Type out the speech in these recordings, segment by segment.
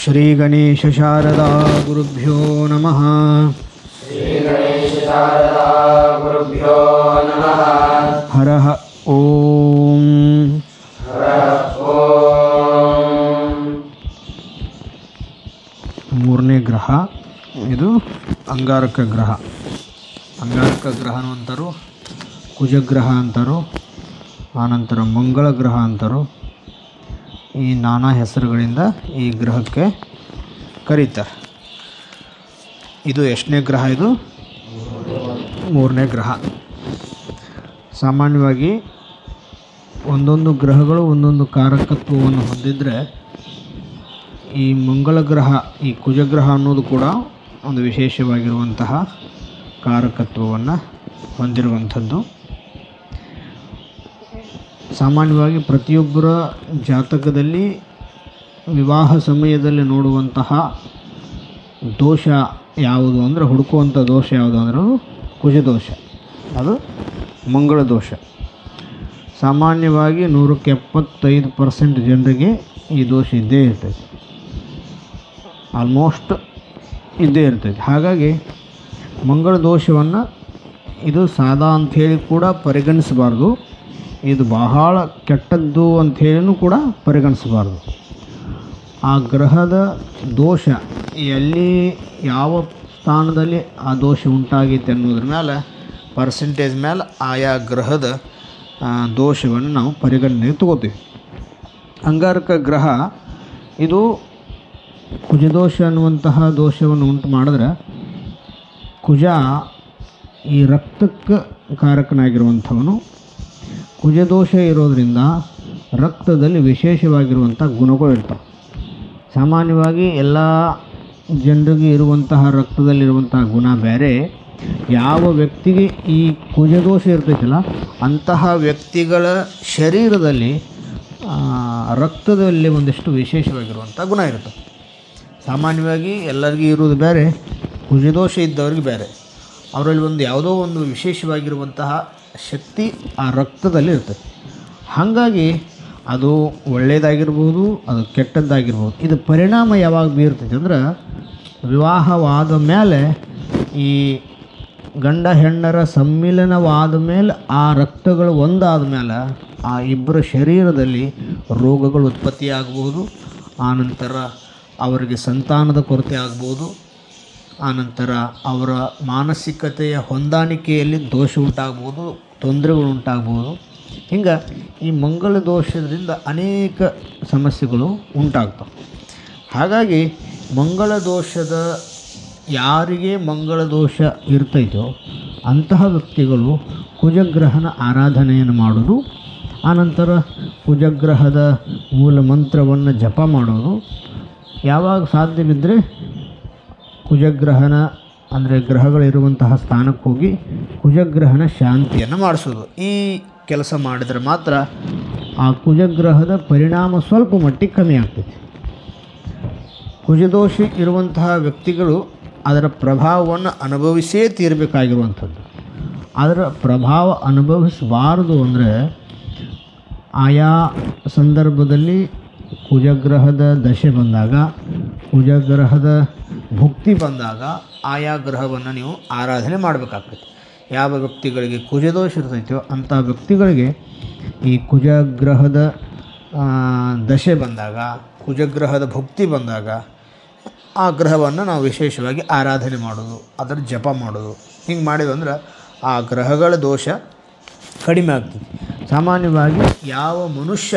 ಶ್ರೀ ಗಣೇಶ ಶಾರದಾ ಗುರುಭ್ಯೋ ನಮಃ. ಹರಃ ಓಂ. ಮೂರನೇ ಗ್ರಹ ಇದು ಅಂಗಾರಕ ಗ್ರಹ. ಅಂಗಾರಕ ಗ್ರಹನೂ ಅಂತಾರು, ಕುಜಗ್ರಹ ಅಂತಾರು, ಆನಂತರ ಮಂಗಳ ಗ್ರಹ ಅಂತಾರು. ಈ ನಾನಾ ಹೆಸರುಗಳಿಂದ ಈ ಗ್ರಹಕ್ಕೆ ಕರೀತಾರೆ. ಇದು ಎಷ್ಟನೇ ಗ್ರಹ? ಇದು ಮೂರನೇ ಗ್ರಹ. ಸಾಮಾನ್ಯವಾಗಿ ಒಂದೊಂದು ಗ್ರಹಗಳು ಒಂದೊಂದು ಕಾರಕತ್ವವನ್ನು ಹೊಂದಿದರೆ, ಈ ಮಂಗಳ ಗ್ರಹ, ಈ ಕುಜಗ್ರಹ ಅನ್ನೋದು ಕೂಡ ಒಂದು ವಿಶೇಷವಾಗಿರುವಂತಹ ಕಾರಕತ್ವವನ್ನು ಹೊಂದಿರುವಂಥದ್ದು. ಸಾಮಾನ್ಯವಾಗಿ ಪ್ರತಿಯೊಬ್ಬರ ಜಾತಕದಲ್ಲಿ ವಿವಾಹ ಸಮಯದಲ್ಲಿ ನೋಡುವಂತಹ ದೋಷ ಯಾವುದು ಅಂದರೆ, ಹುಡುಕುವಂಥ ದೋಷ ಯಾವುದು ಅಂದರೆ ಕುಜದೋಷ, ಅದು ಮಂಗಳ ದೋಷ. ಸಾಮಾನ್ಯವಾಗಿ 175% ಜನರಿಗೆ ಈ ದೋಷ ಇದ್ದೇ ಇರ್ತೈತಿ, ಆಲ್ಮೋಸ್ಟ್ ಇದ್ದೇ ಇರ್ತೈತಿ. ಹಾಗಾಗಿ ಮಂಗಳ ದೋಷವನ್ನು ಇದು ಸಾದಾ ಅಂಥೇಳಿ ಕೂಡ ಪರಿಗಣಿಸಬಾರ್ದು, ಇದು ಬಹಳ ಕೆಟ್ಟದ್ದು ಅಂಥೇಳಿನೂ ಕೂಡ ಪರಿಗಣಿಸಬಾರ್ದು. ಆ ಗ್ರಹದ ದೋಷ ಎಲ್ಲಿ, ಯಾವ ಸ್ಥಾನದಲ್ಲಿ ಆ ದೋಷ ಉಂಟಾಗೈತೆ ಅನ್ನೋದ್ರ ಮೇಲೆ, ಪರ್ಸೆಂಟೇಜ್ ಮೇಲೆ ಆಯಾ ಗ್ರಹದ ದೋಷವನ್ನು ನಾವು ಪರಿಗಣನೆಗೆ ತಗೋತೀವಿ. ಅಂಗಾರಕ ಗ್ರಹ ಇದು ಕುಜದೋಷ ಅನ್ನುವಂತಹ ದೋಷವನ್ನು ಉಂಟು ಮಾಡಿದ್ರೆ, ಕುಜ ಈ ರಕ್ತಕ್ಕೆ ಕಾರಕನಾಗಿರುವಂಥವನು. ಕುಜದೋಷ ಇರೋದರಿಂದ ರಕ್ತದಲ್ಲಿ ವಿಶೇಷವಾಗಿರುವಂಥ ಗುಣಗಳು ಇರ್ತವೆ. ಸಾಮಾನ್ಯವಾಗಿ ಎಲ್ಲ ಜನರಿಗೆ ಇರುವಂತಹ ರಕ್ತದಲ್ಲಿರುವಂತಹ ಗುಣ ಬೇರೆ. ಯಾವ ವ್ಯಕ್ತಿಗೆ ಈ ಕುಜದೋಷ ಇರ್ತೈತಲ್ಲ, ಅಂತಹ ವ್ಯಕ್ತಿಗಳ ಶರೀರದಲ್ಲಿ ರಕ್ತದಲ್ಲಿ ಒಂದಿಷ್ಟು ವಿಶೇಷವಾಗಿರುವಂಥ ಗುಣ ಇರ್ತವೆ. ಸಾಮಾನ್ಯವಾಗಿ ಎಲ್ಲರಿಗೂ ಇರೋದು ಬೇರೆ, ಕುಜದೋಷ ಇದ್ದವ್ರಿಗೆ ಬೇರೆ. ಅವರಲ್ಲಿ ಒಂದು ಯಾವುದೋ ಒಂದು ವಿಶೇಷವಾಗಿರುವಂತಹ ಶಕ್ತಿ ಆ ರಕ್ತದಲ್ಲಿ ಇರ್ತದೆ. ಹಾಗಾಗಿ ಅದು ಒಳ್ಳೆಯದಾಗಿರ್ಬೋದು, ಅದು ಕೆಟ್ಟದ್ದಾಗಿರ್ಬೋದು. ಇದು ಪರಿಣಾಮ ಯಾವಾಗ ಬೀರ್ತೈತೆ ಅಂದ್ರೆ, ವಿವಾಹವಾದ ಮೇಲೆ, ಈ ಗಂಡ ಹೆಣ್ಣರ ಸಮ್ಮಿಲನವಾದ ಮೇಲೆ, ಆ ರಕ್ತಗಳು ಒಂದಾದ ಮೇಲೆ ಆ ಇಬ್ಬರ ಶರೀರದಲ್ಲಿ ರೋಗಗಳು ಉತ್ಪತ್ತಿಯಾಗಬಹುದು. ಆನಂತರ ಅವರಿಗೆ ಸಂತಾನದ ಕೊರತೆ ಆಗ್ಬೋದು. ಆನಂತರ ಅವರ ಮಾನಸಿಕತೆಯ ಹೊಂದಾಣಿಕೆಯಲ್ಲಿ ದೋಷ ಉಂಟಾಗ್ಬೋದು, ತೊಂದರೆಗಳು ಉಂಟಾಗ್ಬೋದು. ಹಿಂಗೆ ಈ ಮಂಗಳ ದೋಷದಿಂದ ಅನೇಕ ಸಮಸ್ಯೆಗಳು ಉಂಟಾಗ್ತವೆ. ಹಾಗಾಗಿ ಮಂಗಳ ದೋಷದ, ಯಾರಿಗೆ ಮಂಗಳ ದೋಷ ಇರ್ತೈತೋ ಅಂತಹ ವ್ಯಕ್ತಿಗಳು ಕುಜಗ್ರಹನ ಆರಾಧನೆಯನ್ನು ಮಾಡೋದು, ಆನಂತರ ಕುಜಗ್ರಹದ ಮೂಲ ಮಂತ್ರವನ್ನು ಜಪ ಮಾಡೋದು. ಯಾವಾಗ ಸಾಧ್ಯವಿದ್ದರೆ ಕುಜಗ್ರಹನ ಅಂದರೆ ಗ್ರಹಗಳಿರುವಂತಹ ಸ್ಥಾನಕ್ಕೆ ಹೋಗಿ ಕುಜಗ್ರಹನ ಶಾಂತಿಯನ್ನು ಮಾಡಿಸೋದು. ಈ ಕೆಲಸ ಮಾಡಿದರೆ ಮಾತ್ರ ಆ ಕುಜಗ್ರಹದ ಪರಿಣಾಮ ಸ್ವಲ್ಪ ಮಟ್ಟಿಗೆ ಕಮ್ಮಿ ಆಗ್ತೈತಿ. ಕುಜದೋಷ ಇರುವಂತಹ ವ್ಯಕ್ತಿಗಳು ಅದರ ಪ್ರಭಾವವನ್ನು ಅನುಭವಿಸೇ ತೀರಬೇಕಾಗಿರುವಂಥದ್ದು. ಅದರ ಪ್ರಭಾವ ಅನುಭವಿಸಬಾರದು ಅಂದರೆ, ಆಯಾ ಸಂದರ್ಭದಲ್ಲಿ ಕುಜಗ್ರಹದ ದಶೆ ಬಂದಾಗ, ಕುಜಗ್ರಹದ ಭುಕ್ತಿ ಬಂದಾಗ ಆಯಾ ಗ್ರಹವನ್ನು ನೀವು ಆರಾಧನೆ ಮಾಡಬೇಕಾಗ್ತೈತಿ. ಯಾವ ವ್ಯಕ್ತಿಗಳಿಗೆ ಕುಜದೋಷ ಇರ್ತೈತೋ ಅಂಥ ವ್ಯಕ್ತಿಗಳಿಗೆ ಈ ಕುಜಗ್ರಹದ ದಶೆ ಬಂದಾಗ, ಕುಜಗ್ರಹದ ಭುಕ್ತಿ ಬಂದಾಗ ಆ ಗ್ರಹವನ್ನು ನಾವು ವಿಶೇಷವಾಗಿ ಆರಾಧನೆ ಮಾಡೋದು, ಅದರ ಜಪ ಮಾಡೋದು. ಹಿಂಗೆ ಮಾಡಿದಂದ್ರೆ ಆ ಗ್ರಹಗಳ ದೋಷ ಕಡಿಮೆ ಆಗ್ತದೆ. ಸಾಮಾನ್ಯವಾಗಿ ಯಾವ ಮನುಷ್ಯ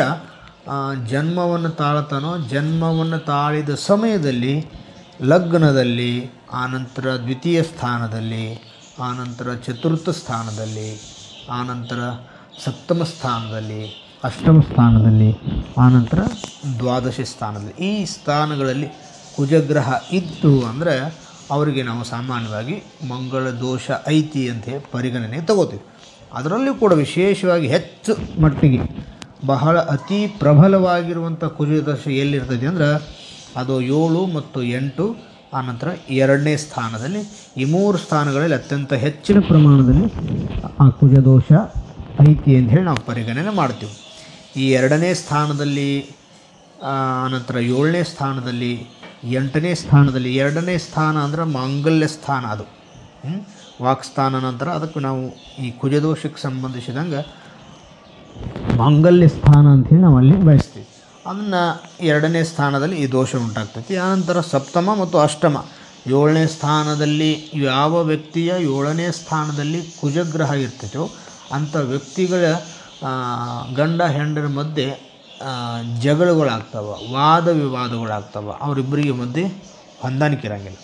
ಜನ್ಮವನ್ನು ತಾಳ್ತಾನೋ, ಜನ್ಮವನ್ನು ತಾಳಿದ ಸಮಯದಲ್ಲಿ ಲಗ್ನದಲ್ಲಿ, ಆನಂತರ ದ್ವಿತೀಯ ಸ್ಥಾನದಲ್ಲಿ, ಆನಂತರ ಚತುರ್ಥ ಸ್ಥಾನದಲ್ಲಿ, ಆನಂತರ ಸಪ್ತಮ ಸ್ಥಾನದಲ್ಲಿ, ಅಷ್ಟಮ ಸ್ಥಾನದಲ್ಲಿ, ಆನಂತರ ದ್ವಾದಶ ಸ್ಥಾನದಲ್ಲಿ, ಈ ಸ್ಥಾನಗಳಲ್ಲಿ ಕುಜಗ್ರಹ ಇತ್ತು ಅಂದರೆ ಅವರಿಗೆ ನಾವು ಸಾಮಾನ್ಯವಾಗಿ ಮಂಗಳ ದೋಷ ಐತಿ ಅಂತ ಪರಿಗಣನೆಗೆ ತಗೋತೀವಿ. ಅದರಲ್ಲೂ ಕೂಡ ವಿಶೇಷವಾಗಿ ಹೆಚ್ಚು ಮಟ್ಟಿಗೆ ಬಹಳ ಅತಿ ಪ್ರಬಲವಾಗಿರುವಂಥ ಕುಜದೋಷ ಎಲ್ಲಿರ್ತದೆ ಅಂದರೆ, ಅದು 7 ಮತ್ತು 8, ಆನಂತರ 2ನೇ ಸ್ಥಾನದಲ್ಲಿ. ಈ 3 ಸ್ಥಾನಗಳಲ್ಲಿ ಅತ್ಯಂತ ಹೆಚ್ಚಿನ ಪ್ರಮಾಣದಲ್ಲಿ ಆ ಕುಜದೋಷ ಐತಿ ಅಂತ ಹೇಳಿ ನಾವು ಪರಿಗಣನೆ ಮಾಡ್ತೀವಿ. ಈ 2ನೇ ಸ್ಥಾನದಲ್ಲಿ, ಆನಂತರ 7ನೇ ಸ್ಥಾನದಲ್ಲಿ 8ನೇ ಸ್ಥಾನದಲ್ಲಿ, 2ನೇ ಸ್ಥಾನ ಅಂದ್ರೆ ಮಾಂಗಲ್ಯ ಸ್ಥಾನ, ಅದು ವಾಕ್ಸ್ಥಾನ ನಂತರ ಅದಕ್ಕೆ ನಾವು ಈ ಕುಜದೋಷಕ್ಕೆ ಸಂಬಂಧಿಸಿದಂಗೆ ಮಾಂಗಲ್ಯ ಸ್ಥಾನ ಅಂಥೇಳಿ ನಾವು ಅಲ್ಲಿ ಬಯಸ್ತೀವಿ. ಅದನ್ನು 2ನೇ ಸ್ಥಾನದಲ್ಲಿ ಈ ದೋಷ ಉಂಟಾಗ್ತೈತಿ. ಆನಂತರ ಸಪ್ತಮ ಮತ್ತು ಅಷ್ಟಮ 7ನೇ ಸ್ಥಾನದಲ್ಲಿ ಯಾವ ವ್ಯಕ್ತಿಯ 7ನೇ ಸ್ಥಾನದಲ್ಲಿ ಕುಜಗ್ರಹ ಇರ್ತೈತೋ ಅಂಥ ವ್ಯಕ್ತಿಗಳ ಗಂಡ ಹೆಂಡರ ಮಧ್ಯೆ ಜಗಳಗಳಾಗ್ತವೆ, ವಾದ ವಿವಾದಗಳಾಗ್ತವೆ, ಅವರಿಬ್ಬರಿಗೆ ಮಧ್ಯೆ ಹೊಂದಾಣಿಕೆ ಇರೋಂಗಿಲ್ಲ.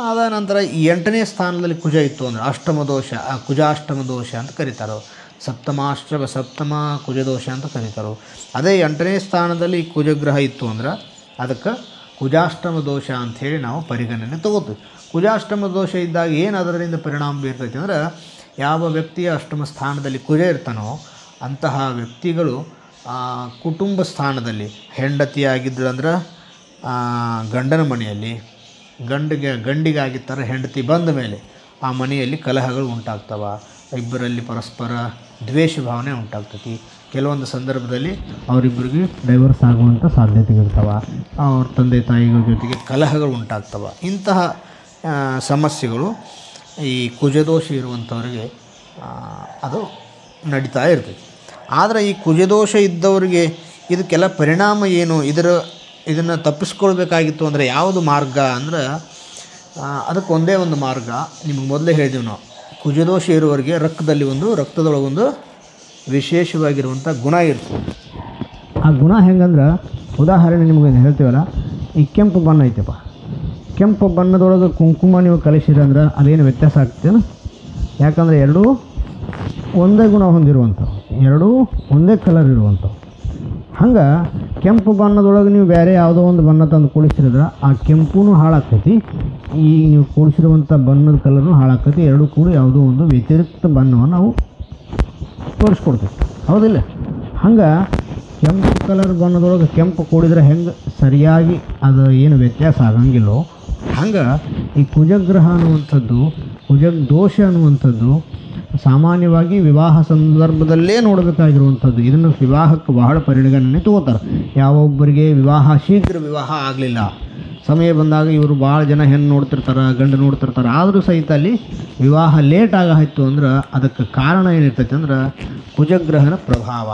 ಅದ ನಂತರ 8ನೇ ಸ್ಥಾನದಲ್ಲಿ ಕುಜ ಇತ್ತು ಅಂದರೆ ಅಷ್ಟಮ ದೋಷ, ಕುಜಾಷ್ಟಮ ದೋಷ ಅಂತ ಕರೀತಾರೆ. ಸಪ್ತಮ ಕುಜದೋಷ ಅಂತ ಕರೀತಾರೆ. ಅದೇ 8ನೇ ಸ್ಥಾನದಲ್ಲಿ ಕುಜಗ್ರಹ ಇತ್ತು ಅಂದ್ರೆ ಅದಕ್ಕೆ ಕುಜಾಷ್ಟಮ ದೋಷ ಅಂಥೇಳಿ ನಾವು ಪರಿಗಣನೆ ತಗೋತೀವಿ. ಕುಜಾಷ್ಟಮ ದೋಷ ಇದ್ದಾಗ ಏನು ಅದರಿಂದ ಪರಿಣಾಮ ಬೀರ್ತೈತಿ ಅಂದ್ರೆ, ಯಾವ ವ್ಯಕ್ತಿಯ ಅಷ್ಟಮ ಸ್ಥಾನದಲ್ಲಿ ಕುಜ ಇರ್ತಾನೋ ಅಂತಹ ವ್ಯಕ್ತಿಗಳು ಕುಟುಂಬ ಸ್ಥಾನದಲ್ಲಿ ಹೆಂಡತಿಯಾಗಿದ್ದಳಂದ್ರೆ ಗಂಡನ ಮನೆಯಲ್ಲಿ, ಗಂಡಿಗಾಗಿತ್ತರ ಹೆಂಡತಿ ಬಂದ ಮೇಲೆ ಆ ಮನೆಯಲ್ಲಿ ಕಲಹಗಳು ಉಂಟಾಗ್ತವೆ, ಇಬ್ಬರಲ್ಲಿ ಪರಸ್ಪರ ದ್ವೇಷ ಭಾವನೆ ಉಂಟಾಗ್ತೈತಿ. ಕೆಲವೊಂದು ಸಂದರ್ಭದಲ್ಲಿ ಅವರಿಬ್ಬರಿಗೆ ಡೈವರ್ಸ್ ಆಗುವಂಥ ಸಾಧ್ಯತೆಗಳಿರ್ತವೆ, ಅವ್ರ ತಂದೆ ತಾಯಿಗಳ ಜೊತೆಗೆ ಕಲಹಗಳು ಉಂಟಾಗ್ತವೆ. ಇಂತಹ ಸಮಸ್ಯೆಗಳು ಈ ಕುಜದೋಷ ಇರುವಂಥವ್ರಿಗೆ ಅದು ನಡೀತಾ ಇರ್ತೈತಿ. ಆದರೆ ಈ ಕುಜದೋಷ ಇದ್ದವರಿಗೆ ಇದಕ್ಕೆಲ್ಲ ಪರಿಣಾಮ ಏನು, ಇದನ್ನು ತಪ್ಪಿಸ್ಕೊಳ್ಬೇಕಾಗಿತ್ತು ಅಂದರೆ ಯಾವುದು ಮಾರ್ಗ ಅಂದ್ರೆ, ಅದಕ್ಕೆ ಒಂದೇ ಒಂದು ಮಾರ್ಗ. ನಿಮಗೆ ಮೊದಲೇ ಹೇಳಿದೆವು ನಾವು, ಕುಜದೋಷ ಇರುವವರಿಗೆ ರಕ್ತದೊಳಗೊಂದು ವಿಶೇಷವಾಗಿರುವಂಥ ಗುಣ ಇರ್ತದೆ. ಆ ಗುಣ ಹೆಂಗಂದ್ರೆ, ಉದಾಹರಣೆ ನಿಮಗೆ ಹೇಳ್ತೀವಲ್ಲ, ಈ ಕೆಂಪು ಬಣ್ಣ ಐತಪ್ಪ, ಕೆಂಪು ಬಣ್ಣದೊಳಗೆ ಕುಂಕುಮ ನೀವು ಕಲಿಸಿರಂದ್ರೆ ಅದೇನು ವ್ಯತ್ಯಾಸ ಆಗ್ತೇನೆ? ಯಾಕಂದರೆ ಎರಡೂ ಒಂದೇ ಗುಣ ಹೊಂದಿರುವಂಥವು, ಎರಡೂ ಒಂದೇ ಕಲರ್ ಇರುವಂಥವು. ಹಂಗೆ ಕೆಂಪು ಬಣ್ಣದೊಳಗೆ ನೀವು ಬೇರೆ ಯಾವುದೋ ಒಂದು ಬಣ್ಣ ತಂದು ಕೂಡಿಸಿದ್ರೆ ಆ ಕೆಂಪೂ ಹಾಳಾಗ್ತೈತಿ, ಈ ನೀವು ಕೂಡಿಸಿರುವಂಥ ಬಣ್ಣದ ಕಲರ್ನು ಹಾಳಾಗ್ತೈತಿ. ಎರಡೂ ಕೂಡ ಯಾವುದೋ ಒಂದು ವ್ಯತಿರಿಕ್ತ ಬಣ್ಣವನ್ನು ನಾವು ತೋರಿಸ್ಕೊಡ್ತೀವಿ, ಹೌದಿಲ್ಲ? ಹಂಗೆ ಕೆಂಪು ಕಲರ್ ಬಣ್ಣದೊಳಗೆ ಕೆಂಪು ಕೂಡಿದ್ರೆ ಹೆಂಗೆ ಸರಿಯಾಗಿ ಅದು ಏನು ವ್ಯತ್ಯಾಸ ಆಗಂಗಿಲ್ಲೋ, ಹಂಗೆ ಈ ಕುಜಗ್ರಹ ಅನ್ನುವಂಥದ್ದು, ಕುಜದೋಷ ಅನ್ನುವಂಥದ್ದು ಸಾಮಾನ್ಯವಾಗಿ ವಿವಾಹ ಸಂದರ್ಭದಲ್ಲೇ ನೋಡಬೇಕಾಗಿರುವಂಥದ್ದು. ಇದನ್ನು ವಿವಾಹಕ್ಕೆ ಬಹಳ ಪರಿಗಣನೆ ತಗೋತಾರೆ. ಯಾವೊಬ್ಬರಿಗೆ ಶೀಘ್ರ ವಿವಾಹ ಆಗಲಿಲ್ಲ, ಸಮಯ ಬಂದಾಗ ಇವರು ಭಾಳ ಜನ ಹೆಣ್ಣು ನೋಡ್ತಿರ್ತಾರೆ, ಗಂಡು ನೋಡ್ತಿರ್ತಾರೆ, ಆದರೂ ಸಹಿತ ಅಲ್ಲಿ ವಿವಾಹ ಲೇಟ್ ಆಗಾಯಿತು ಅಂದ್ರೆ ಅದಕ್ಕೆ ಕಾರಣ ಏನಿರ್ತೈತೆ ಅಂದ್ರೆ ಕುಜಗ್ರಹನ ಪ್ರಭಾವ.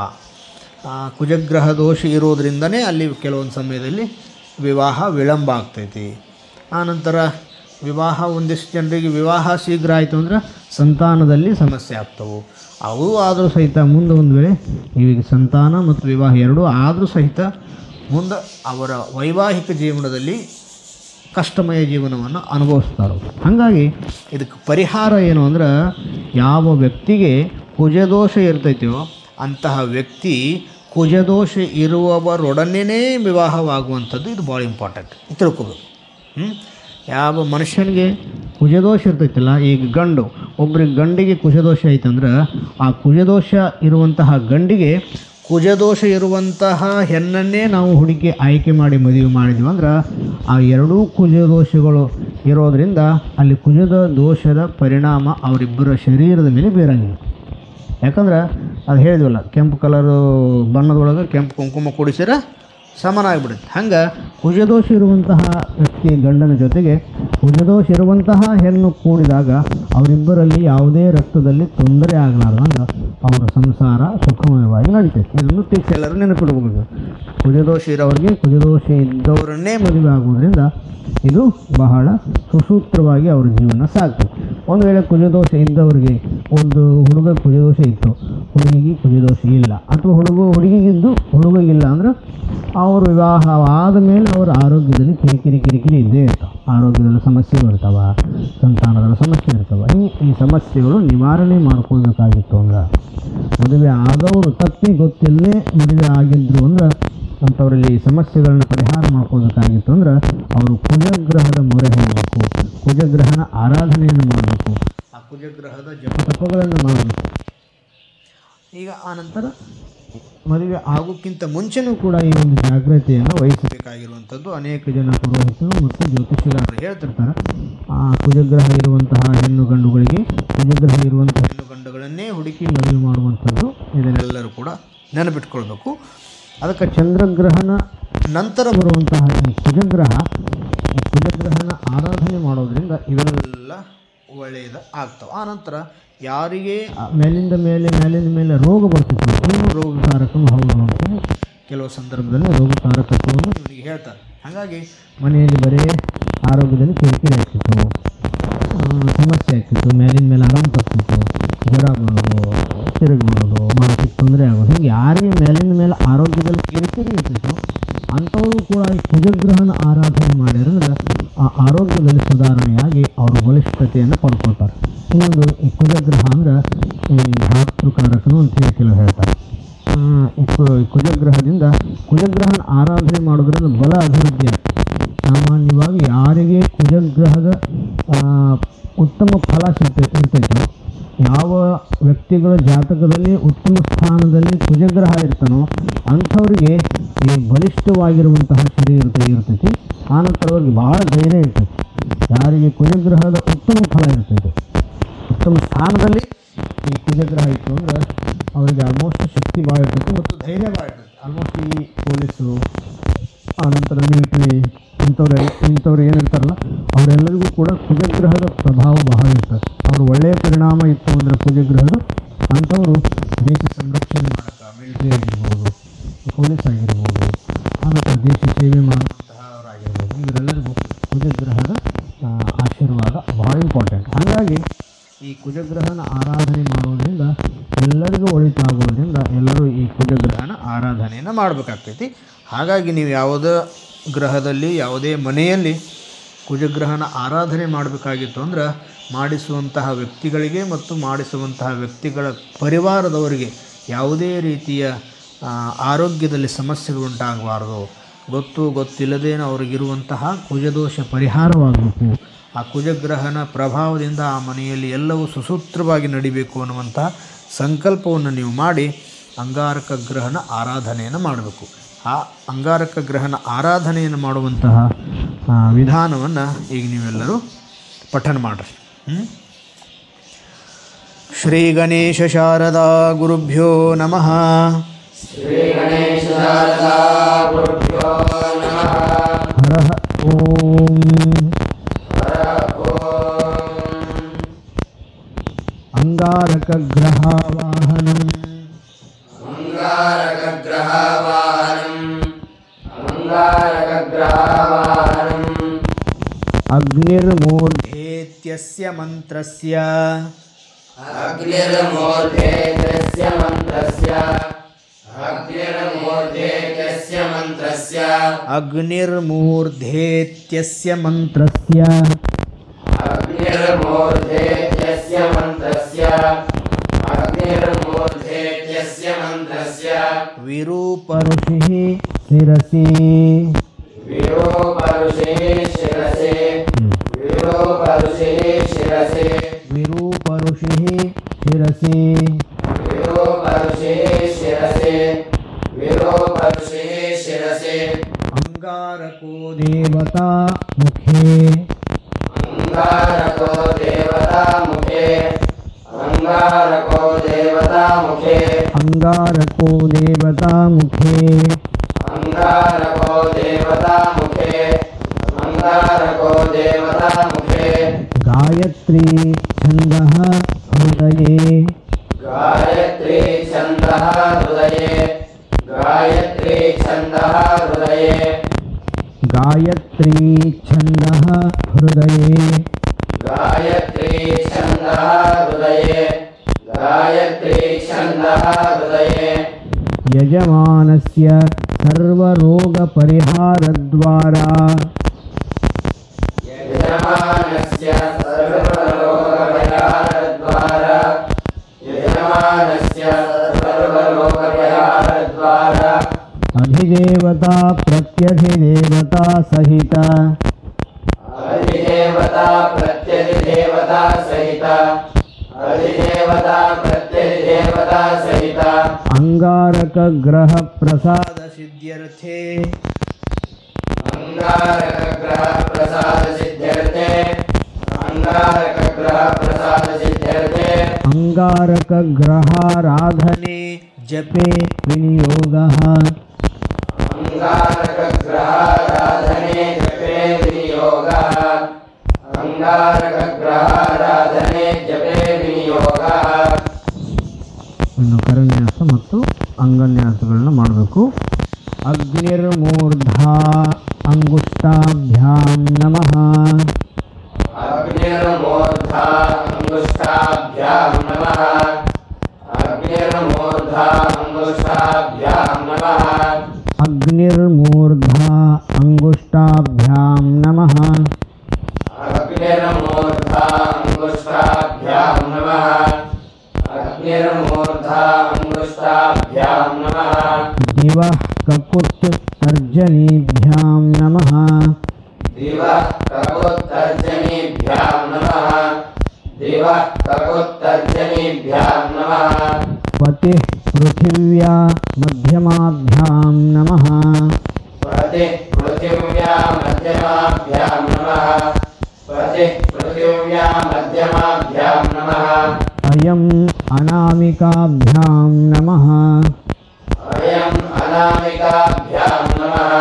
ಕುಜಗ್ರಹ ದೋಷ ಇರೋದ್ರಿಂದನೇ ಅಲ್ಲಿ ಕೆಲವೊಂದು ಸಮಯದಲ್ಲಿ ವಿವಾಹ ವಿಳಂಬ ಆಗ್ತೈತಿ. ಆನಂತರ ಒಂದಿಷ್ಟು ಜನರಿಗೆ ವಿವಾಹ ಶೀಘ್ರ ಆಯಿತು ಅಂದ್ರೆ ಸಂತಾನದಲ್ಲಿ ಸಮಸ್ಯೆ ಆಗ್ತವೆ. ಅವು ಆದರೂ ಸಹಿತ ಮುಂದೆ ಒಂದು ವೇಳೆ ಈಗ ಸಂತಾನ ಮತ್ತು ವಿವಾಹ ಎರಡೂ ಆದರೂ ಸಹಿತ ಮುಂದೆ ಅವರ ವೈವಾಹಿಕ ಜೀವನದಲ್ಲಿ ಕಷ್ಟಮಯ ಜೀವನವನ್ನು ಅನುಭವಿಸ್ತಾರೆ. ಹಾಗಾಗಿ ಇದಕ್ಕೆ ಪರಿಹಾರ ಏನು ಅಂದ್ರೆ, ಯಾವ ವ್ಯಕ್ತಿಗೆ ಕುಜದೋಷ ಇರ್ತೈತೆಯೋ ಅಂತಹ ವ್ಯಕ್ತಿ ಕುಜದೋಷ ಇರುವವರೊಡನೆ ವಿವಾಹವಾಗುವಂಥದ್ದು ಇದು ಭಾಳ ಇಂಪಾರ್ಟೆಂಟ್ ತಿಳ್ಕೊಬೇಕು. ಯಾವ ಮನುಷ್ಯನಿಗೆ ಕುಜದೋಷ ಇರ್ತೈತಿಲ್ಲ, ಈಗ ಒಬ್ಬರಿಗೆ ಗಂಡಿಗೆ ಕುಜದೋಷ ಐತಂದ್ರೆ ಆ ಕುಜದೋಷ ಇರುವಂತಹ ಗಂಡಿಗೆ ಕುಜದೋಷ ಇರುವಂತಹ ಹೆಣ್ಣನ್ನೇ ನಾವು ಹುಡುಕಿ ಆಯ್ಕೆ ಮಾಡಿ ಮದುವೆ ಮಾಡಿದ್ವಿ ಅಂದ್ರೆ ಆ ಎರಡೂ ಕುಜದೋಷಗಳು ಇರೋದರಿಂದ ಅಲ್ಲಿ ಕುಜದ ದೋಷದ ಪರಿಣಾಮ ಅವರಿಬ್ಬರ ಶರೀರದ ಮೇಲೆ ಬೀರಂಗಿಲ್ಲ. ಯಾಕಂದ್ರೆ ಅದು ಹೇಳಿದ್ವಲ್ಲ, ಕೆಂಪು ಕಲರು ಬಣ್ಣದೊಳಗೆ ಕೆಂಪು ಕುಂಕುಮ ಕೂಡಿಸಿದ್ರೆ ಸಮನಾಗಿಬಿಡುತ್ತೆ. ಹಂಗೆ ಕುಜದೋಷ ಇರುವಂತಹ ವ್ಯಕ್ತಿ ಗಂಡನ ಜೊತೆಗೆ ಕುಜದೋಷ ಇರುವಂತಹ ಹೆಣ್ಣು ಕೂಡಿದಾಗ ಅವರಿಬ್ಬರಲ್ಲಿ ಯಾವುದೇ ರಕ್ತದಲ್ಲಿ ತೊಂದರೆ ಆಗಲಾರ್ದಂಗೆ ಅವರ ಸಂಸಾರ ಸುಖಮಯವಾಗಿ ನಡೀತೈತೆ. ಇದನ್ನು ಫಿಕ್ಸ್ ಎಲ್ಲರೂ ನೆನಪಿಡ್ಬೇಕು. ಕುಜದೋಷ ಇರೋರಿಗೆ ಕುಜದೋಷ ಇದ್ದವರನ್ನೇ ಮದುವೆ ಆಗೋದ್ರಿಂದ ಇದು ಬಹಳ ಸುಸೂತ್ರವಾಗಿ ಅವ್ರ ಜೀವನ ಸಾಗ್ತದೆ. ಒಂದು ವೇಳೆ ಕುಜದೋಷ ಇದ್ದವರಿಗೆ ಒಂದು ಹುಡುಗ ಕುಜದೋಷ ಇತ್ತು, ಹುಡುಗಿಗೆ ಕುಜದೋಷ ಇಲ್ಲ, ಅಥವಾ ಹುಡುಗಿಗಿದ್ದು ಹುಡುಗಿಗಿಲ್ಲ ಅಂದ್ರೆ ಅವರು ವಿವಾಹ ಆದ ಮೇಲೆ ಅವರ ಆರೋಗ್ಯದಲ್ಲಿ ಕಿರಿಕಿರಿ ಇದ್ದೇ ಇರ್ತಾವೆ. ಆರೋಗ್ಯದಲ್ಲಿ ಸಮಸ್ಯೆಗಳು ಇರ್ತಾವೆ, ಸಂತಾನದಲ್ಲಿ ಸಮಸ್ಯೆ ಇರ್ತವೆ. ಈ ಸಮಸ್ಯೆಗಳು ನಿವಾರಣೆ ಮಾಡ್ಕೊಳ್ಬೇಕಾಗಿತ್ತು ಅಂದ್ರೆ, ಮದುವೆ ಆದವರು ತಪ್ಪಿ ಗೊತ್ತಿಲ್ಲದೆ ಮದುವೆ ಆಗಿದ್ರು ಅಂದ್ರೆ ಅಂಥವರಲ್ಲಿ ಸಮಸ್ಯೆಗಳನ್ನ ಪರಿಹಾರ ಮಾಡ್ಕೋಬೇಕಾಗಿತ್ತು ಅಂದ್ರೆ ಅವರು ಕುಜಗ್ರಹದ ಮೊರೆ ಹೋಗಬೇಕು, ಕುಜಗ್ರಹನ ಆರಾಧನೆಯನ್ನು ಮಾಡಬೇಕು, ಆ ಕುಜಗ್ರಹದ ಜಪತಪಗಳನ್ನು ಮಾಡಬೇಕು. ಈಗ ಆನಂತರ ಮದುವೆ ಆಗೋಕ್ಕಿಂತ ಮುಂಚೆನೂ ಕೂಡ ಈ ಒಂದು ಜಾಗ್ರತೆಯನ್ನು ವಹಿಸಬೇಕಾಗಿರುವಂಥದ್ದು ಅನೇಕ ಜನ ಪುರೋಹಿತರು ಮತ್ತು ಜ್ಯೋತಿಷಿಗಾರರು ಹೇಳ್ತಿರ್ತಾರೆ. ಆ ಕುಜಗ್ರಹ ಇರುವಂತಹ ಹೆಣ್ಣು ಗಂಡುಗಳಿಗೆ ಕುಜಗ್ರಹ ಇರುವಂತಹ ಹೆಣ್ಣು ಗಂಡುಗಳನ್ನೇ ಹುಡುಕಿ ಮದುವೆ ಮಾಡುವಂಥದ್ದು ಇದನ್ನೆಲ್ಲರೂ ಕೂಡ ನೆನಪಿಟ್ಕೊಳ್ಬೇಕು. ಅದಕ್ಕೆ ಚಂದ್ರಗ್ರಹಣ ನಂತರ ಬರುವಂತಹ ಈ ಕುಜಗ್ರಹನ ಆರಾಧನೆ ಮಾಡೋದ್ರಿಂದ ಇವೆಲ್ಲ ಒಳ್ಳೆಯದು ಆಗ್ತವೆ. ಆನಂತರ ಯಾರಿಗೆ ಮೇಲಿಂದ ಮೇಲೆ ರೋಗ ಬರ್ತಿತ್ತು, ಇವನು ರೋಗಕಾರಕನೂ ಹೌದು ಅಂತೇಳಿ ಕೆಲವು ಸಂದರ್ಭದಲ್ಲಿ ರೋಗಕಾರಕತ್ವವನ್ನು ಇವನಿಗೆ ಹೇಳ್ತಾರೆ. ಹಾಗಾಗಿ ಮನೆಯಲ್ಲಿ ಬರೀ ಆರೋಗ್ಯದಲ್ಲಿ ಕಿರಿಕಿರಿ ಆಗ್ತಿತ್ತು, ಸಮಸ್ಯೆ ಆಗ್ತಿತ್ತು, ಮೇಲಿನ ಮೇಲೆ ಆರಾಮ ತಪ್ಪಿತ್ತು, ಜ್ವರ ಬರೋದು, ತಿರುಗಿ ಬರೋದು, ಮಾನಸಿಕ ತೊಂದರೆ ಆಗೋದು, ಹೀಗೆ ಯಾರಿಗೆ ಮೇಲಿನ ಮೇಲೆ ಆರೋಗ್ಯದಲ್ಲಿ ಕಿರಿಕಿರಿ ಇರ್ತಿತ್ತು ಅಂಥವ್ರು ಕೂಡ ಈ ಕುಜಗ್ರಹನ ಆರಾಧನೆ ಮಾಡಿದ್ರೆ ಆ ಆರೋಗ್ಯದಲ್ಲಿ ಸುಧಾರಣೆಯಾಗಿ ಅವರು ಬಲಿಷ್ಠತೆಯನ್ನು ಪಡ್ಕೊಳ್ತಾರೆ. ಇನ್ನೊಂದು ಈ ಕುಜಗ್ರಹ ಅಂದರೆ ಈ ಧಾತೃಕಾರಕನು ಅಂತ ಕೆಲವು ಹೇಳ್ತಾರೆ. ಈ ಕುಜಗ್ರಹನ ಆರಾಧನೆ ಮಾಡೋದ್ರಿಂದ ಬಲ ಅಭಿವೃದ್ಧಿ ಆಗ್ತದೆ. ಸಾಮಾನ್ಯವಾಗಿ ಯಾರಿಗೆ ಕುಜಗ್ರಹದ ಉತ್ತಮ ಫಲ ಇರ್ತೈತೋ, ಯಾವ ವ್ಯಕ್ತಿಗಳ ಜಾತಕದಲ್ಲಿ ಉತ್ತಮ ಸ್ಥಾನದಲ್ಲಿ ಕುಜಗ್ರಹ ಇರ್ತಾನೋ ಅಂಥವ್ರಿಗೆ ಈ ಬಲಿಷ್ಠವಾಗಿರುವಂತಹ ಶರೀರ ಇರ್ತೈತಿ. ಆನಂತರ ಅವ್ರಿಗೆ ಭಾಳ ಧೈರ್ಯ ಇರ್ತೈತಿ. ಯಾರಿಗೆ ಕುಜಗ್ರಹದ ಉತ್ತಮ ಫಲ ಇರ್ತೈತೆ, ಉತ್ತಮ ಸ್ಥಾನದಲ್ಲಿ ಈ ಕುಜಗ್ರಹ ಇತ್ತು ಅಂದ್ರೆ ಅವರಿಗೆ ಆಲ್ಮೋಸ್ಟ್ ಶಕ್ತಿ ಭಾಳ ಇರ್ತೈತಿ ಮತ್ತು ಧೈರ್ಯ ಭಾಳ ಇರ್ತೈತಿ. ಆಲ್ಮೋಸ್ಟ್ ಈ ಪೊಲೀಸು, ಆನಂತರ ಮಿಲಿಟ್ರಿ ಇಂಥವ್ರು ಏನಿರ್ತಾರಲ್ಲ ಅವರೆಲ್ಲರಿಗೂ ಕೂಡ ಕುಜಗ್ರಹದ ಪ್ರಭಾವ ಬಹಳ ಇರ್ತದೆ. ಅವರು ಒಳ್ಳೆಯ ಪರಿಣಾಮ ಇತ್ತು ಅಂದರೆ ಕುಜಗ್ರಹದ ಅಂಥವರು ದೇಶ ಸಂರಕ್ಷಣೆ ಮಾಡೋಕ್ಕೆ ಮಿಲಿಟ್ರಿ ಆಗಿರ್ಬೋದು, ಪೊಲೀಸ್ ಆಗಿರ್ಬೋದು, ಆನಂತರ ದೇಶ ಸೇವೆ ಮಾಡುವಂತಹವರಾಗಿರ್ಬೋದು, ಇವರೆಲ್ಲರಿಗೂ ಕುಜಗ್ರಹದ ಆಶೀರ್ವಾದ ಬಹಳ ಇಂಪಾರ್ಟೆಂಟ್. ಹಾಗಾಗಿ ಈ ಕುಜಗ್ರಹನ ಆರಾಧನೆ ಮಾಡೋದ್ರಿಂದ ಎಲ್ಲರಿಗೂ ಒಳಿತಾಗೋದ್ರಿಂದ ಎಲ್ಲರೂ ಈ ಕುಜಗ್ರಹನ ಆರಾಧನೆಯನ್ನು ಮಾಡಬೇಕಾಗ್ತೈತಿ. ಹಾಗಾಗಿ ನೀವು ಯಾವುದೇ ಗ್ರಹದಲ್ಲಿ ಯಾವುದೇ ಮನೆಯಲ್ಲಿ ಕುಜಗ್ರಹನ ಆರಾಧನೆ ಮಾಡಬೇಕಾಗಿತ್ತು ಅಂದ್ರೆ ಮಾಡಿಸುವಂತಹ ವ್ಯಕ್ತಿಗಳಿಗೆ ಮತ್ತು ಮಾಡಿಸುವಂತಹ ವ್ಯಕ್ತಿಗಳ ಪರಿವಾರದವರಿಗೆ ಯಾವುದೇ ರೀತಿಯ ಆರೋಗ್ಯದಲ್ಲಿ ಸಮಸ್ಯೆಗಳುಂಟಾಗಬಾರ್ದು. ಗೊತ್ತಿಲ್ಲದೇನೆ ಅವರಿಗಿರುವಂತಹ ಕುಜದೋಷ ಪರಿಹಾರವಾಗಬೇಕು. ಆ ಕುಜಗ್ರಹನ ಪ್ರಭಾವದಿಂದ ಆ ಮನೆಯಲ್ಲಿ ಎಲ್ಲವೂ ಸುಸೂತ್ರವಾಗಿ ನಡಿಬೇಕು ಅನ್ನುವಂತಹ ಸಂಕಲ್ಪವನ್ನು ನೀವು ಮಾಡಿ ಅಂಗಾರಕ ಗ್ರಹನ ಆರಾಧನೆಯನ್ನು ಮಾಡಬೇಕು. ಆ ಅಂಗಾರಕ ಗ್ರಹನ ಆರಾಧನೆಯನ್ನು ಮಾಡುವಂತಹ ವಿಧಾನವನ್ನು ಈಗ ನೀವೆಲ್ಲರೂ ಪಠನ ಮಾಡಿರಿ. ಶ್ರೀ ಗಣೇಶ ಶಾರದಾ ಗುರುಭ್ಯೋ ನಮಃ. ಹರಃ ಓಂ. ಅಂಗಾರಕ ಗ್ರಹವಾಹನಂ ಅಗ್ನಿರ್ಮೂರ್ಧೇತ್ಯಸ್ಯ ಮಂತ್ರಸ್ಯ ವಿರೂಪಋಷಿಃ ಶಿರಸಿ अंगारको देवता मुखे गायत्री छंदः हृदये यजमानस्य सर्वरोगपरिहारद्वारा अधिदेवता प्रत्यधिदेवता सहित अंगारक ग्रह प्रसाद सिद्ध्यर्थे अंगारक ग्रहाराधने जपे विनियोगः अग्निर्मूर्धा अंगुष्ठाभ्यां नमः अग्निर्मूर्धा अंगुष्ठाभ्यां नमः अग्निर्मूर्धा अंगुष्ठाभ्यां नमः अग्निर्मूर्धा अंगुष्ठाभ्यां नमः अग्निर्मूर्धा अंगुष्ठाभ्यां नमः अग्निर्मूर्धा अंगुष्ठाभ्यां नमः दिवः ककुत्तर्जनीभ्यां नमः दिवः ककुत्तर्जनीभ्यां नमः दिवः ककुत्तर्जनीभ्यां नमः पतिः पृथिव्या मध्यमाभ्यां नमः पतिः पृथिव्या मध्यमाभ्यां नमः पतिः पृथिव्या मध्यमाभ्यां नमः अयम् अनामिकाभ्यां नमः अयम् अनामिकाभ्यां नमः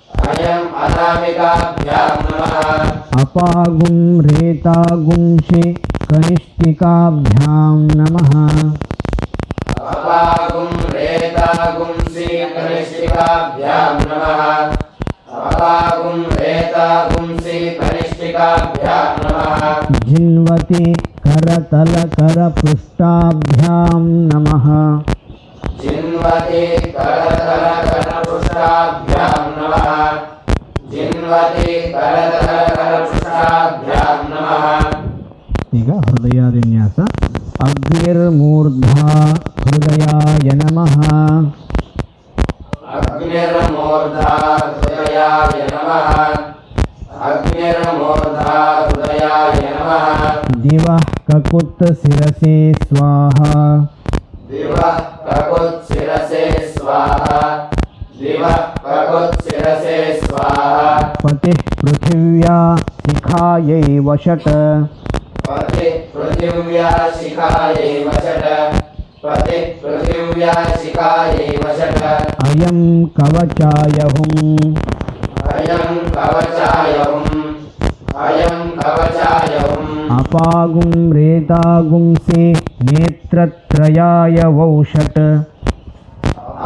अयम् अनामिकाभ्यां नमः अपागुं रेतागुंषि कनिष्ठिकाभ्यां नमः अपागुं रेतागुंसि कनिष्ठिकाभ्यां नमः अपागुं रेतागुंसि कनिष्ठिकाभ्यां नमः जिन्वति करतलकरपृष्ठाभ्यां नमः जिन्वति करतलकरपृष्ठाभ्यां नमः जिन्वति करतलकरपृष्ठाभ्यां नमः ಈಗ ಹೃದಯಾದಿನ್ಯಾಸ अग्निर्मूर्धा हृदयाय नमः अग्निर्मूर्धा हृदयाय नमः अग्निर्मूर्धा हृदयाय नमः दिवः ककुत्सिरसे स्वाहा दिवः ककुत्सिरसे स्वाहा दिवः ककुत्सिरसे स्वाहा पतिः पृथिव्या शिखायै वषट् पतिः पृथिव्या शिखायै वषट् पतिः पृथिव्या शिखायै वषट् अयं कवचायहुम् अयं कवचायहुम् अयं कवचायहुम् अपागुं रेतागुंसि नेत्रत्रयाय वौषट्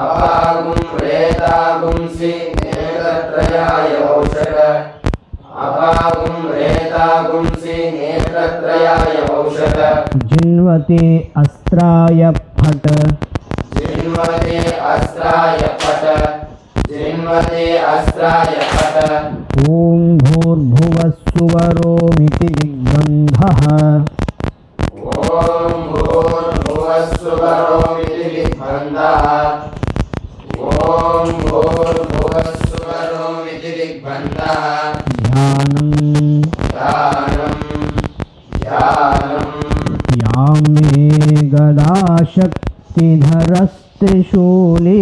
अपागुं रेतागुंसि नेत्रत्रयाय वौषट् अपागुं रेतागुंसि नेत्रत्रयाय वौषट् जिन्वते अस्त्राय फट् जिन्वते अस्त्राय फट् जिन्वते अस्त्राय फट् ॐ भूर्भुवस्सुवरोमिति दिग्बन्धः ॐ भूर्भुवस्सुवरोमिति दिग्बन्धः ॐ भूर्भुवस्सुवरोमिति दिग्बन्धः ध्यानं ध्यानं या मे गदाशक्तिधरस्त्रिशूले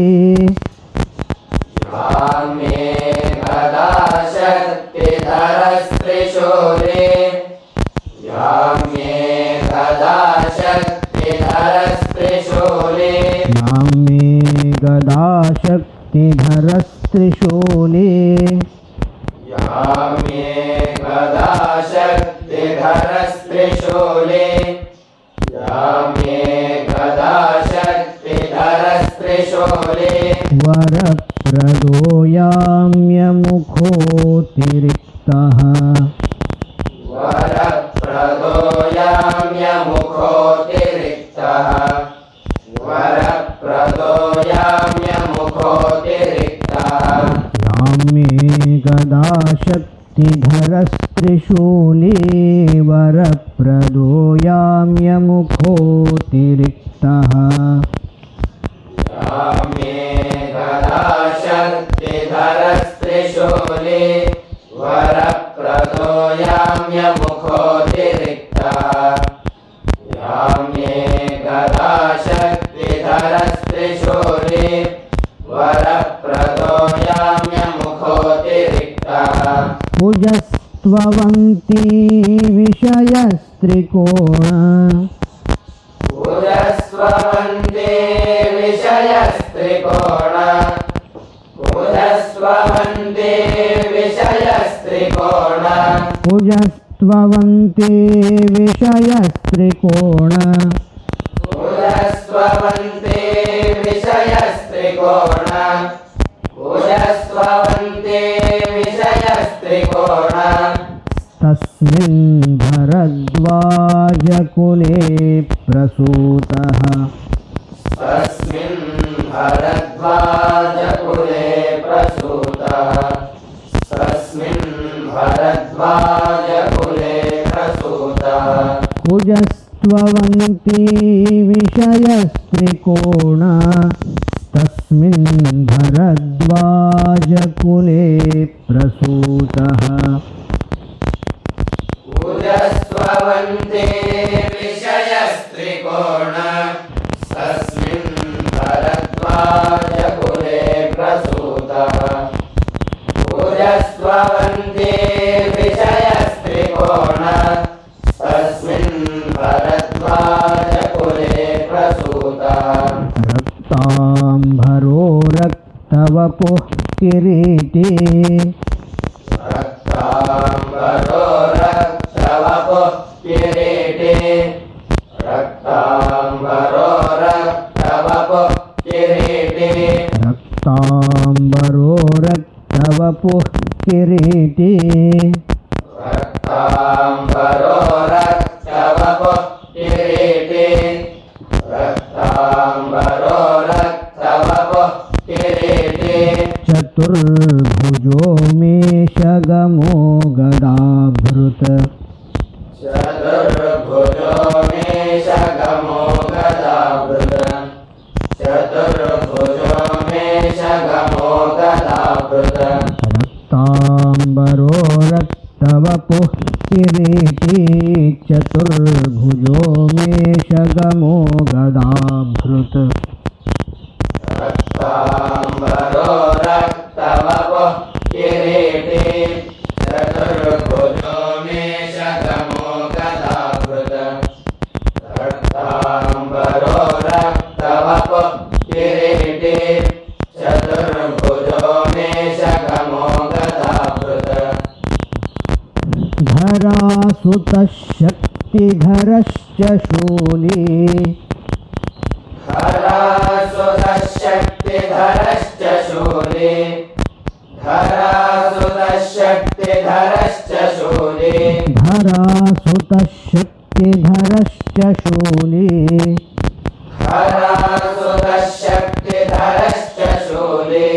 या मे गदाशक्तिधरस्त्रिशूले या मे गदाशक्तिधरस्त्रिशूले या मे गदाशक्तिधरस्त्रिशूले या मे गदाशक्तिधरस्त्रिशूले या मे गदाशक्तिधरस्त्रिशूले वरप्रदोयाम्यमुखोऽतिरिक्तः वरप्रदोयाम्यमुखोऽतिरिक्तः वरप्रदोयाम्यमुखोऽतिरिक्तः या मे गदाशक्तिधरस्त्रिशूले वरप्रदोयाम्यमुखोऽतिरिक्तः या मे गदाशक्तिधरस्त्रिशूले वरप्रदोयाम्यमुखोऽतिरिक्तः या मे गदाशक्तिधरस्त्रिशूले वरप्रदोयाम्यमुखोऽतिरिक्तः भुजस्त्ववन्ती विषयस्त्रिकोण भुजस्त्ववन्ते विषयस्त्रिकोण भुजस्त्ववन्ते विषयस्त्रिकोण भुजस्त्ववन्ते विषयस्त्रिकोण भुजस्त्ववन्ते विषयस्त्रिकोण भुजस्त्ववन्ते तस्मिन् भरद्वाजकुले प्रसूतः तस्मिन् भरद्वाजकुले प्रसूतः तस्मिन् भरद्वाजकुले प्रसूतः कुजस्त्ववन्ती विषयस्त्रिकोण तस्मिन् भरद्वाजकुले प्रसूतः पूजस्वन्ते विषयस्त्रिकोण तस्मिन् भरद्वाजकुले प्रसूतः पूजस्वन्ते विषयस्त्रिकोण तस्मिन् भरद्वाजकुले प्रसूतः रक्ताम्भरो रक्तवपुः किरीटी रक्ताम्बरो रक्तवपुः किरीटे रक्ताम्बरो रक्तवपुः किरीटे रक्ताम्बरो रक्तवपुः किरीटी रक्ताम्बरो रक्तवपुः किरीटे रक्ताम्बरो रक्तवपुः किरीटे चतुर्भुजो मेषगमो गदाभृत चतुर्भुजो मेषगमो गदाभृत चतुर्भुजो मेषगमो गदाभृत रक्ताम्बरो रक्तवपुः किरीटी चतुर्भुजो मेषगमो गदाभृत रक्ताम्बरो रक्तवपुः किरीटे चतुर्भुजो मेषगमो गदाभृत रक्ताम्बरो रक्तवपुः किरीटे चतुर्भुजो मेषगमो गदाभृत धरासुतः शक्तिधरश्च शूली धरासुतः शक्तिधरश्च शूले धरासुतः शक्तिधरश्च शूले धरासुतः शक्तिधरश्च शूली धरासुतः शक्तिधरश्च शूले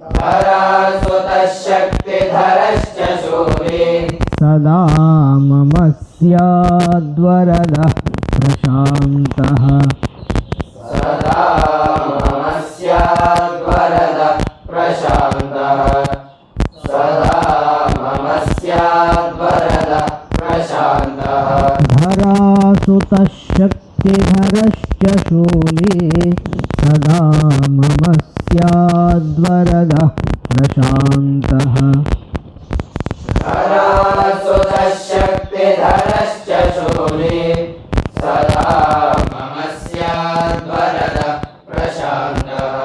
धरासुतः शक्तिधरश्च शूले सदा मम स्याद्वरदः प्रशान्तः सदा मम स्याद्वरदः प्रशान्तः सदा मम स्याद्वरदः प्रशान्तः धरासुतः शक्तिधरश्च शूली सदा मम स्याद्वरदः प्रशान्तः धरासुतः शक्तिधरश्च शूले सदा मम स्याद्वरदः प्रशान्तः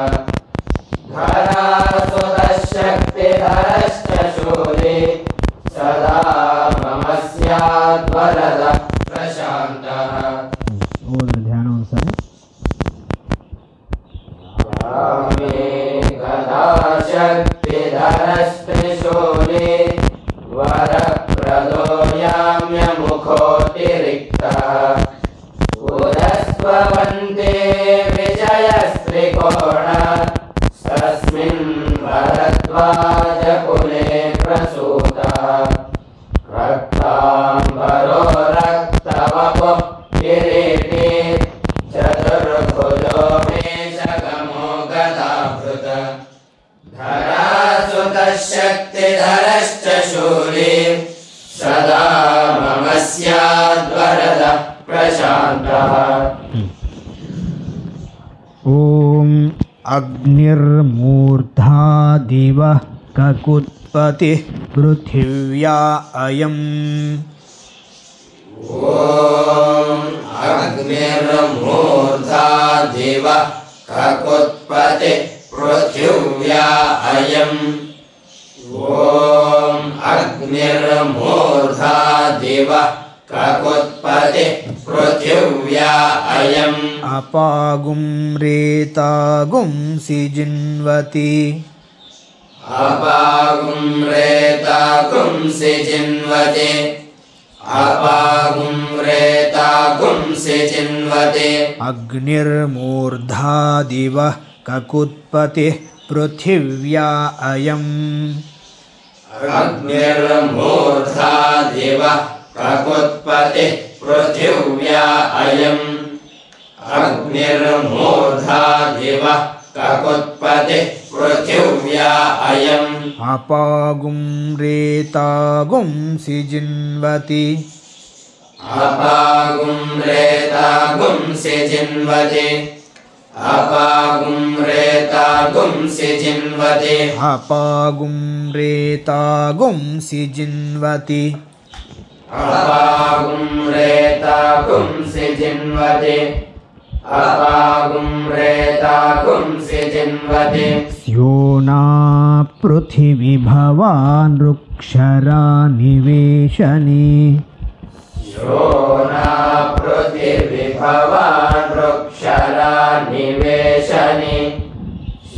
धरासुतः शक्तिधरश्च शूले सदा मम स्याद्वरदः प्रशान्तः ध्यान अनुसार रामे गदा शक्तिधरस्त्रिशूले वरप्रदो याम्यमुखोऽतिरिक्तः उदस्त्ववन्ते विजयस्त्रिकोण तस्मिन् भरद्वाजकुले प्रसूतः रक्ताम्बरो रक्तवपुः किरीटे चतुर्भुजो मेषगमो गदाभृत धरासुतः शक्तिधरश्च शूले सदा मम स्याद्वरदः प्रशान्तः ॐ अग्निर्मूर्धा दिवः ककुत्पतिः पृथिव्या अयम् ॐ अग्निर्मूर्धा दिवः ककुत्पतिः पृथिव्या अयम् ॐ अग्निर्मूर्धा दिवः ककुत्पतिः पृथिव्या अयम् अपागुं रेतागुं सिजिन्वति अपागुं रेतागुं सिजिन्वति अपागुं रेतागुं सिजिन्वते अग्निर्मूर्धा दिवः ककुत्पतिः पृथिव्या अयम् अग्निर्मूर्धा दिवः ककुत्पतिः पृथिव्या अयम् अग्निर्मूर्धा दिवः ककुत्पतिः पृथिव्या अयम् अपागुं रेतागुं सिजिन्वति अपागुं रेतागुं सिजिन्वते अपागुं रेतागुं सिजिन्वते अपागुं रेतागुं सिजिन्वति अपागुं रेतागुं सिजिन्वते अपागुं रेतागुं सिजिन्वते स्योना पृथिवी भवान् रुक्षरा निवेशने यो न पृथिवी भवान् रुक्षरा निवेशने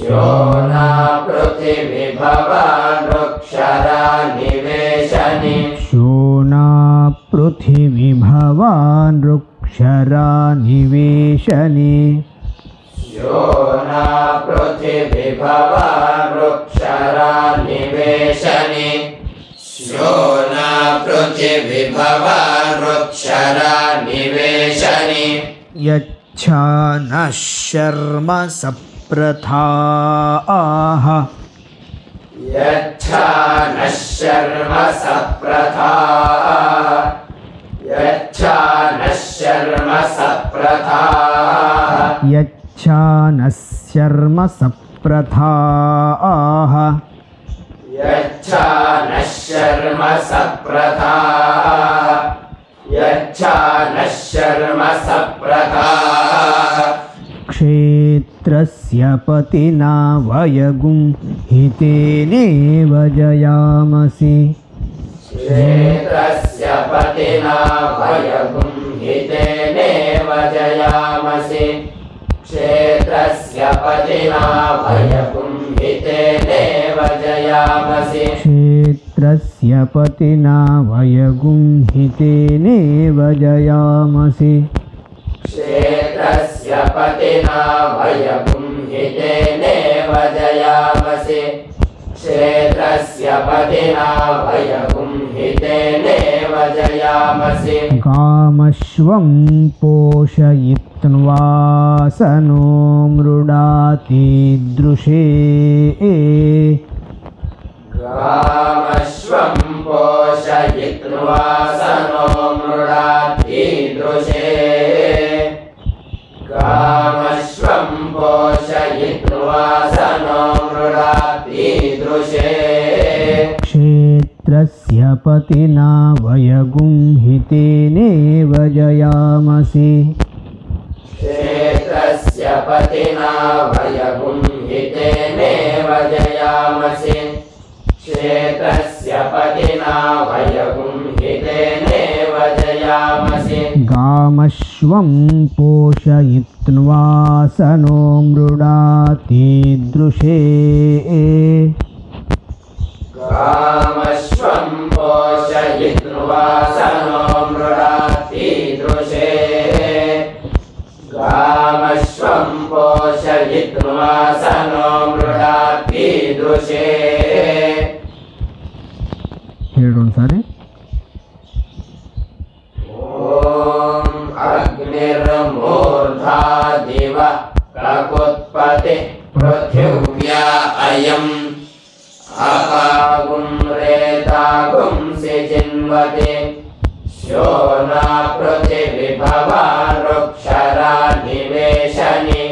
यो न पृथिवी भवान् रुक्षरा निवेशने शोना पृथिवी भवान् रुक्षरा निवेशने यो न पृथिवी भवान् रुक्षरा निवेशने यो न पृथिवी भवान् रुक्षरा निवेशने यच्छा नः शर्म सप्रथाः यच्छा नः शर्म सप्रथा यच्छा नः शर्म सप्रथा यच्छा नः शर्म सप्रथाः यच्छा नः शर्म सप्रथा यच्छा नः शर्म सप्रथा क्षेत्रस्य पतिना वयगुं हितेनेव जयामसि क्षेत्रस्य पतिना वयगुं हितेनेव जयामसि क्षेत्रस्य पतिना वयगुं हितेनेव जयामसि क्षेत्रस्य पतिना वयगुं हितेनेव जयामसि क्षेत्रस्य पतिना वयगुं हितेनेव जयामसि क्षेत्रस्य पतिना वयगुं हितेनेव जयामसि कामश्वं पोषयित्वासनो मृडातीदृशे कामश्वं पोषयित्वासनो मृडातीदृशे कामश्वं पोषयित्वासनो मृडातीदृशे क्षेत्रस्य पतिना वयगुं हितेनेव जयामसि क्षेत्रस्य पतिना वयगुं हितेनेव जयामसि क्षेत्रस्य पतिना वयगुं हितेनेव जयामसि गामश्वं पोषयित्वासनो मृडातीदृशे कामश्वं पोषयित्वासनो मृडातीदृशे कामश्वं पोषयित्वासनो मृडातीदृशे सारे ॐ अग्निर्मूर्धा दिवः ककुत्पतिः पृथिव्या अयम् अपागुं रेतागुं सिजिन्वते शोना पृथिवी भवान् रुक्षरा निवेशने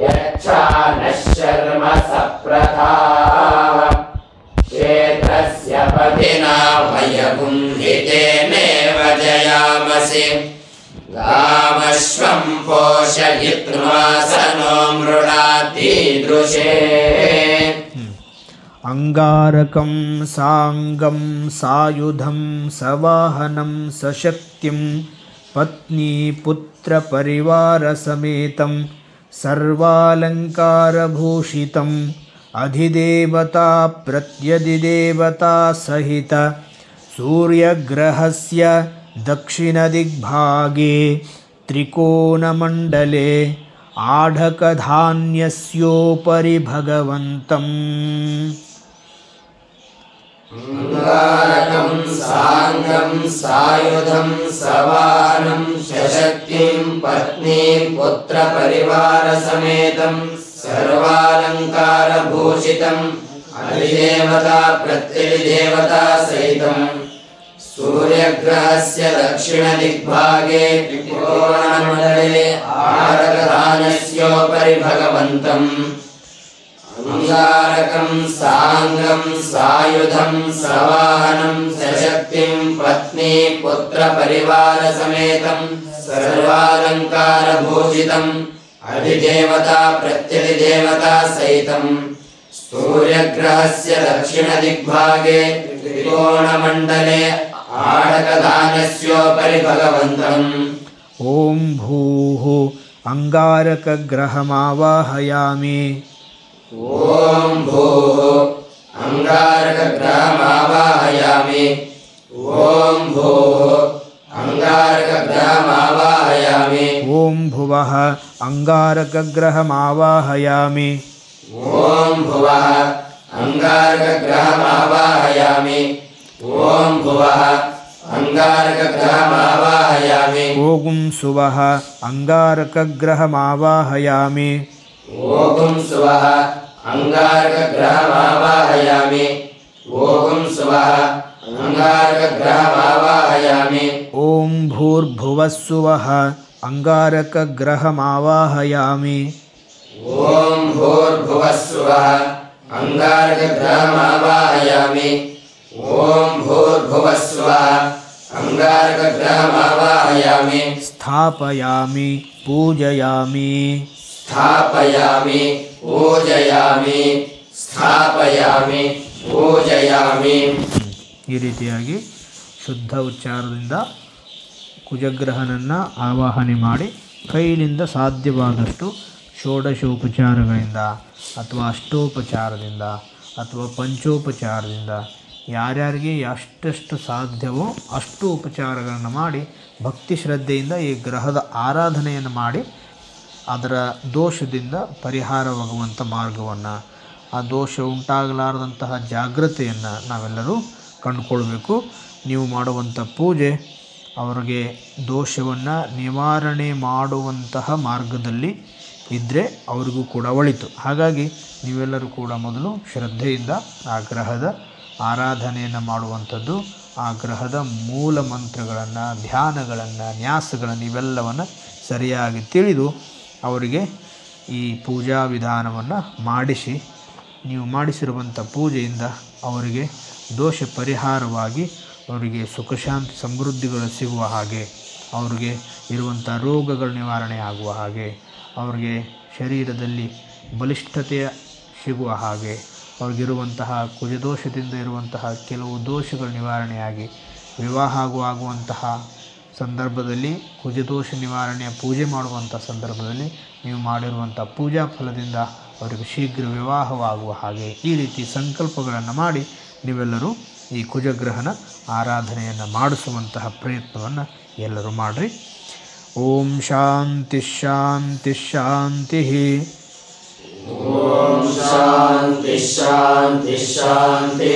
यच्छा नः शर्म सप्रथा क्षेत्रस्य पतिना वयगुं हितेनेव जयामसि गामश्वं पोषयित्वासनो मृडातीदृशे अंगारकं सांगं सायुधं सवाहनं सशक्तिं पत्नी पुत्र परिवार समेतं सर्वालंकारभूषितम् अधिदेवता प्रत्यधिदेवता सहित ಸೂರ್ಯಗ್ರಹಸ್ಯ ದಕ್ಷಿಣದಿಗ್ಭಾಗೆ ತ್ರಿಕೋನಮಂಡಲೆ ಆಢಕಧಾನ್ಯಸ್ಯೋಪರಿ ಭಗವಂತಂ ಅಂಗಾರಕಂ ಸಾಂಗಂ ಸಾಯುಧಂ ಸವಾಹನಂ ಸಶಕ್ತಿಂ ಪತ್ನೀಂ ಪುತ್ರ ಪರಿವಾರ ಸಮೇತಂ ಸರ್ವಾಲಂಕಾರ ಭೂಷಿತಂ ಅಧಿದೇವತಾ ಪ್ರತ್ಯಧಿದೇವತಾ ಸಹಿತಂ ಸೂರ್ಯಗ್ರಹಸ್ಯ ದಕ್ಷಿಣ ದಿಗ್ಭಾಗೆ ತ್ರಿಕೋಣಮಂಡಲೆ ಆರಕಧಾನ್ಯಸ್ಯೋಪರಿ ಭಗವಂತಂ ಅಂಗಾರಕಂ ಸಾಂಗಂ ಸಾಯುಧಂ ಸವಾಹನಂ ಸಶಕ್ತಿಂ ಪತ್ನಿ ಪುತ್ರ ಪರಿವಾರ ಸಮೇತಂ ಸರ್ವಾಲಂಕಾರ ಭೂಷಿತಂ ಅಧಿದೇವತಾ ಪ್ರತ್ಯಧಿದೇವತಾ ಸಹಿತಂ ಸೂರ್ಯಗ್ರಹಸ್ಯ ದಕ್ಷಿಣ ದಿಗ್ಭಾಗೆ ತ್ರಿಕೋಣಮಂಡಲೆ ಆಢಕಧಾನ್ಯಸ್ಯೋಪರಿ ಭಗವಂತಂ ಓಂ ಭೂಃ ಅಂಗಾರಕಗ್ರಹಮಾವಾಹಯಾಮಿ ಓಂ ಭೂಃ ಅಂಗಾರಕಗ್ರಹಮಾವಾಹಯಾಮಿ ಓಂ ಭೂಃ ಅಂಗಾರಕಗ್ರಹಮಾವಾಹಯಾಮಿ ಓಂ ಭುವಃ ಅಂಗಾರಕಗ್ರಹಮಾವಾಹಯಾಮಿ ಓಂ ಭುವಃ ಅಂಗಾರಕಗ್ರಹಮಾವಾಹಯಾಮಿ ಓಂ ಭುವಃ ಅಂಗಾರಕಗ್ರಹಮಾವಾಹಯಾಮಿ ಓಂ ಸುವಃ ಅಂಗಾರಕಗ್ರಹಮಾವಾಹಯಾಮಿ ಓಂ ಸುವಃ ಅಂಗಾರಕಗ್ರಹಮಾವಾಹಯಾಮಿ ಓಂ ಸುವಃ ಅಂಗಾರಕಗ್ರಹಮಾವಾಹಯಾಮಿ ಓಂ ಭೂರ್ಭುವಸ್ಸುವಃ ಅಂಗಾರಕಗ್ರಹಮಾವಾಹಯಾಮಿ ಓಂ ಭೂರ್ಭುವಸ್ಸುವಃ ಅಂಗಾರಕಗ್ರಹಮಾವಾಹಯಾಮಿ ಓಂ ಭೂರ್ಭುವಸ್ಸುವಃ ಅಂಗಾರಕಗ್ರಹಮಾವಾಹಯಾಮಿ ಸ್ಥಾಪಯಾಮಿ ಪೂಜಯಾಮಿ ಸ್ಥಾಪಯಾಮಿ ಪೂಜಯಾಮಿ ಸ್ಥಾಪಯಾಮಿ ಪೂಜಯಾಮಿ. ಈ ರೀತಿಯಾಗಿ ಶುದ್ಧ ಉಚ್ಚಾರದಿಂದ ಕುಜಗ್ರಹನನ್ನು ಆವಾಹನೆ ಮಾಡಿ ಕೈಲಿಂದ ಸಾಧ್ಯವಾದಷ್ಟು ಷೋಡಶೋಪಚಾರಗಳಿಂದ ಅಥವಾ ಅಷ್ಟೋಪಚಾರದಿಂದ ಅಥವಾ ಪಂಚೋಪಚಾರದಿಂದ ಯಾರ್ಯಾರಿಗೆ ಎಷ್ಟೆಷ್ಟು ಸಾಧ್ಯವೋ ಅಷ್ಟು ಉಪಚಾರಗಳನ್ನು ಮಾಡಿ ಭಕ್ತಿ ಶ್ರದ್ಧೆಯಿಂದ ಈ ಗ್ರಹದ ಆರಾಧನೆಯನ್ನು ಮಾಡಿ ಅದರ ದೋಷದಿಂದ ಪರಿಹಾರವಾಗುವಂಥ ಮಾರ್ಗವನ್ನು, ಆ ದೋಷ ಉಂಟಾಗಲಾರದಂತಹ ಜಾಗ್ರತೆಯನ್ನು ನಾವೆಲ್ಲರೂ ಕಂಡುಕೊಳ್ಬೇಕು. ನೀವು ಮಾಡುವಂಥ ಪೂಜೆ ಅವರಿಗೆ ದೋಷವನ್ನು ನಿವಾರಣೆ ಮಾಡುವಂತಹ ಮಾರ್ಗದಲ್ಲಿ ಇದ್ದರೆ ಅವರಿಗೂ ಕೂಡ ಒಳಿತು. ಹಾಗಾಗಿ ನೀವೆಲ್ಲರೂ ಕೂಡ ಮೊದಲು ಶ್ರದ್ಧೆಯಿಂದ ಆ ಗ್ರಹದ ಆರಾಧನೆಯನ್ನು ಮಾಡುವಂಥದ್ದು, ಆ ಗ್ರಹದ ಮೂಲ ಮಂತ್ರಗಳನ್ನು, ಧ್ಯಾನಗಳನ್ನು, ನ್ಯಾಸಗಳನ್ನು ಇವೆಲ್ಲವನ್ನು ಸರಿಯಾಗಿ ತಿಳಿದು ಅವರಿಗೆ ಈ ಪೂಜಾ ವಿಧಾನವನ್ನು ಮಾಡಿಸಿ, ನೀವು ಮಾಡಿಸಿರುವಂಥ ಪೂಜೆಯಿಂದ ಅವರಿಗೆ ದೋಷ ಪರಿಹಾರವಾಗಿ ಅವರಿಗೆ ಸುಖಶಾಂತಿ ಸಮೃದ್ಧಿಗಳು ಸಿಗುವ ಹಾಗೆ, ಅವರಿಗೆ ಇರುವಂಥ ರೋಗಗಳ ನಿವಾರಣೆ ಆಗುವ ಹಾಗೆ, ಅವರಿಗೆ ಶರೀರದಲ್ಲಿ ಬಲಿಷ್ಠತೆಯ ಸಿಗುವ ಹಾಗೆ, ಅವ್ರಿಗಿರುವಂತಹ ಕುಜದೋಷದಿಂದ ಇರುವಂತಹ ಕೆಲವು ದೋಷಗಳ ನಿವಾರಣೆಯಾಗಿ ವಿವಾಹ ಆಗುವಂತಹ ಸಂದರ್ಭದಲ್ಲಿ ಕುಜದೋಷ ನಿವಾರಣೆಯ ಪೂಜೆ ಮಾಡುವಂಥ ಸಂದರ್ಭದಲ್ಲಿ ನೀವು ಮಾಡಿರುವಂಥ ಪೂಜಾ ಫಲದಿಂದ ಅವರಿಗೆ ಶೀಘ್ರ ವಿವಾಹವಾಗುವ ಹಾಗೆ ಈ ರೀತಿ ಸಂಕಲ್ಪಗಳನ್ನು ಮಾಡಿ ನೀವೆಲ್ಲರೂ ಈ ಕುಜಗ್ರಹನ ಆರಾಧನೆಯನ್ನು ಮಾಡಿಸುವಂತಹ ಪ್ರಯತ್ನವನ್ನು ಎಲ್ಲರೂ ಮಾಡಿರಿ. ಓಂ ಶಾಂತಿ ಶಾಂತಿ ಶಾಂತಿ. ಓಂ ಶಾಂತಿ ಶಾಂತಿ ಶಾಂತಿ.